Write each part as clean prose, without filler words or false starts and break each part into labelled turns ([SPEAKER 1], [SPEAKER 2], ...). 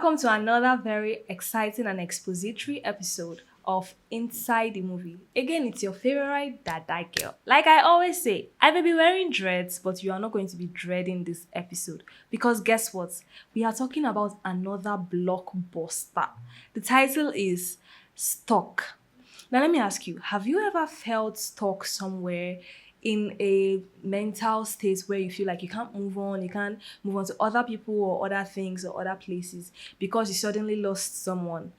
[SPEAKER 1] Welcome to another very exciting and expository episode of Inside the Movie. Again, it's your favorite Dada girl. Like I always say, I may be wearing dreads, but you are not going to be dreading this episode because guess what? We are talking about another blockbuster. The title is Stuck. Now, let me ask you, have you ever felt stuck somewhere in a mental state where you feel like you can't move on to other people or other things or other places because you suddenly lost someone?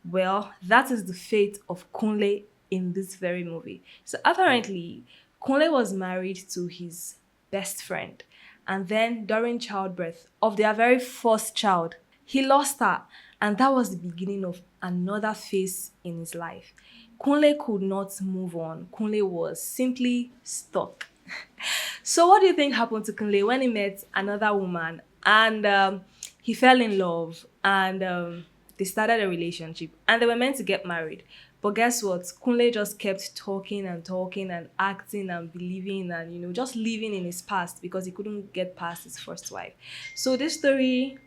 [SPEAKER 1] Well, that is the fate of Kunle in this very movie. So apparently, Kunle was married to his best friend, and then during childbirth of their very first child, he lost her, and that was the beginning of another phase in his life. Kunle could not move on. Kunle was simply stuck. So, what do you think happened to Kunle when he met another woman and he fell in love and they started a relationship and they were meant to get married? But guess what? Kunle just kept talking and talking and acting and believing and just living in his past because he couldn't get past his first wife. So this story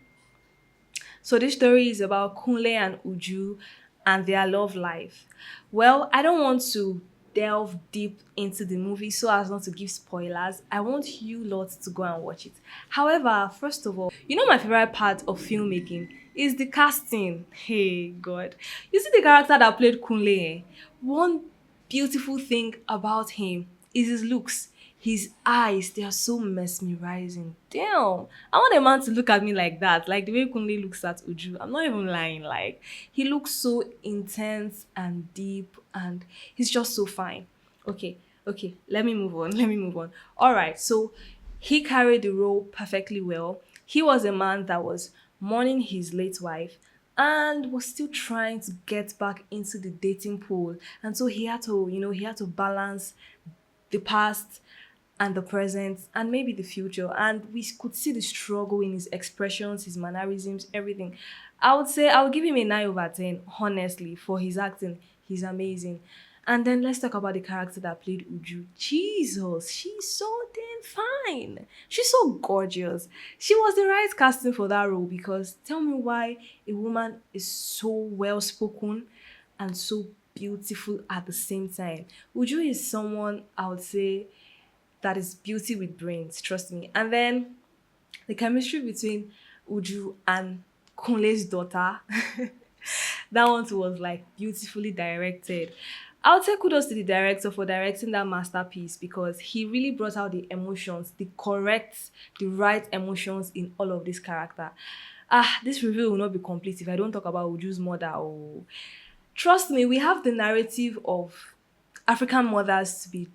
[SPEAKER 1] is about Kunle and Uju and their love life. Well, I don't want to delve deep into the movie so as not to give spoilers. I want you lots to go and watch it. However, first of all, my favorite part of filmmaking is the casting. Hey God. You see the character that played Kunle? One beautiful thing about him is his looks. His eyes, they are so mesmerizing. Damn. I want a man to look at me like that. Like the way Kunle looks at Uju. I'm not even lying. Like, he looks so intense and deep and he's just so fine. Okay. Let me move on. All right. So he carried the role perfectly well. He was a man that was mourning his late wife and was still trying to get back into the dating pool. And so he had to balance the past and the present and maybe the future. And we could see the struggle in his expressions, his mannerisms, everything. I would say I would give him a 9 over 10, honestly, for his acting. He's amazing. And then let's talk about the character that played Uju. Jesus, she's so damn fine. She's so gorgeous. She was the right casting for that role because tell me why a woman is so well spoken and so beautiful at the same time. Uju is someone I would say that is beauty with brains, trust me. And then the chemistry between Uju and Kunle's daughter, that one too was like beautifully directed. I would say kudos to the director for directing that masterpiece because he really brought out the emotions, the right emotions in all of this character. This review will not be complete if I don't talk about Uju's mother. Oh, trust me, we have the narrative of African mothers to be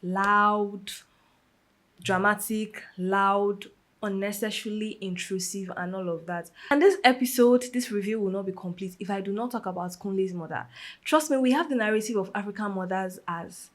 [SPEAKER 1] loud, loud, unnecessarily intrusive, and all of that. And this review will not be complete if I do not talk about Kunle's mother. Trust me, we have the narrative of African mothers as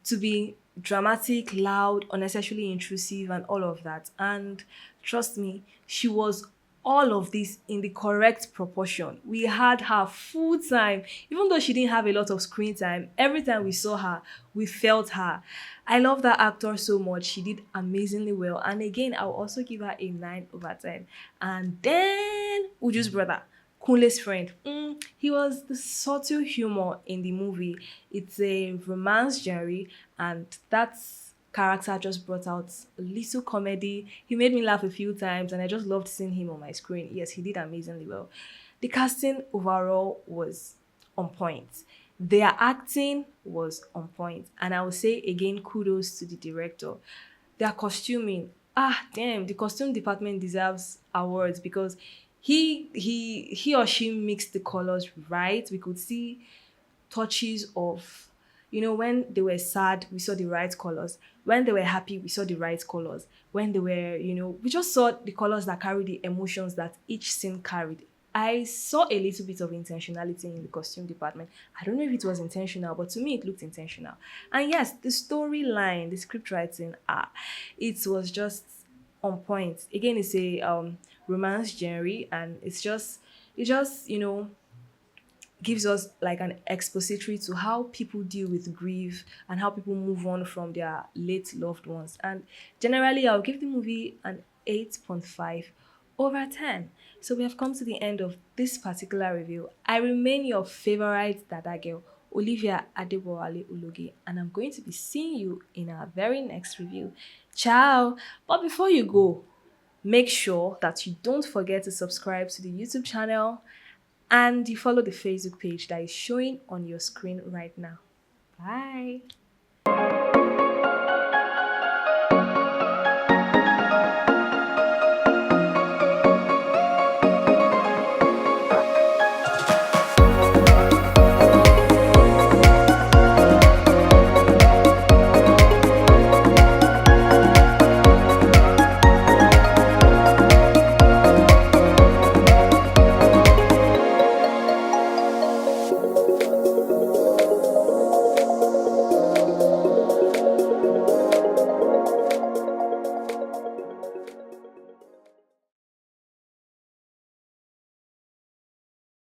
[SPEAKER 1] to be dramatic, loud, unnecessarily intrusive, and all of that. And trust me, she was all of this in the correct proportion. We had her full time, even though she didn't have a lot of screen time. Every time we saw her, we felt her. I love that actor so much. She did amazingly well. And again, I'll also give her a 9 over 10. And then Uju's brother, Kunle's friend. He was the subtle humor in the movie. It's a romance genre, and that's character just brought out a little comedy. He made me laugh a few times, and I just loved seeing him on my screen. Yes, he did amazingly well. The casting overall was on point. Their acting was on point, and I will say again, kudos to the director. Their costuming, damn, the costume department deserves awards because he or she mixed the colors right. We could see touches of when they were sad we saw the right colors, when they were happy we saw the right colors, when they were we just saw the colors that carry the emotions that each scene carried. I saw a little bit of intentionality in the costume department. I don't know if it was intentional, but to me it looked intentional. And yes, the storyline, the script writing, it was just on point. Again, it's a romance genre, and it just gives us like an expository to how people deal with grief and how people move on from their late loved ones. And generally, I'll give the movie an 8.5 Over 10. So we have come to the end of this particular review. I remain your favorite Dada girl, Olivia Adebowale Ulogi, and I'm going to be seeing you in our very next review. Ciao! But before you go, make sure that you don't forget to subscribe to the YouTube channel and you follow the Facebook page that is showing on your screen right now. Bye!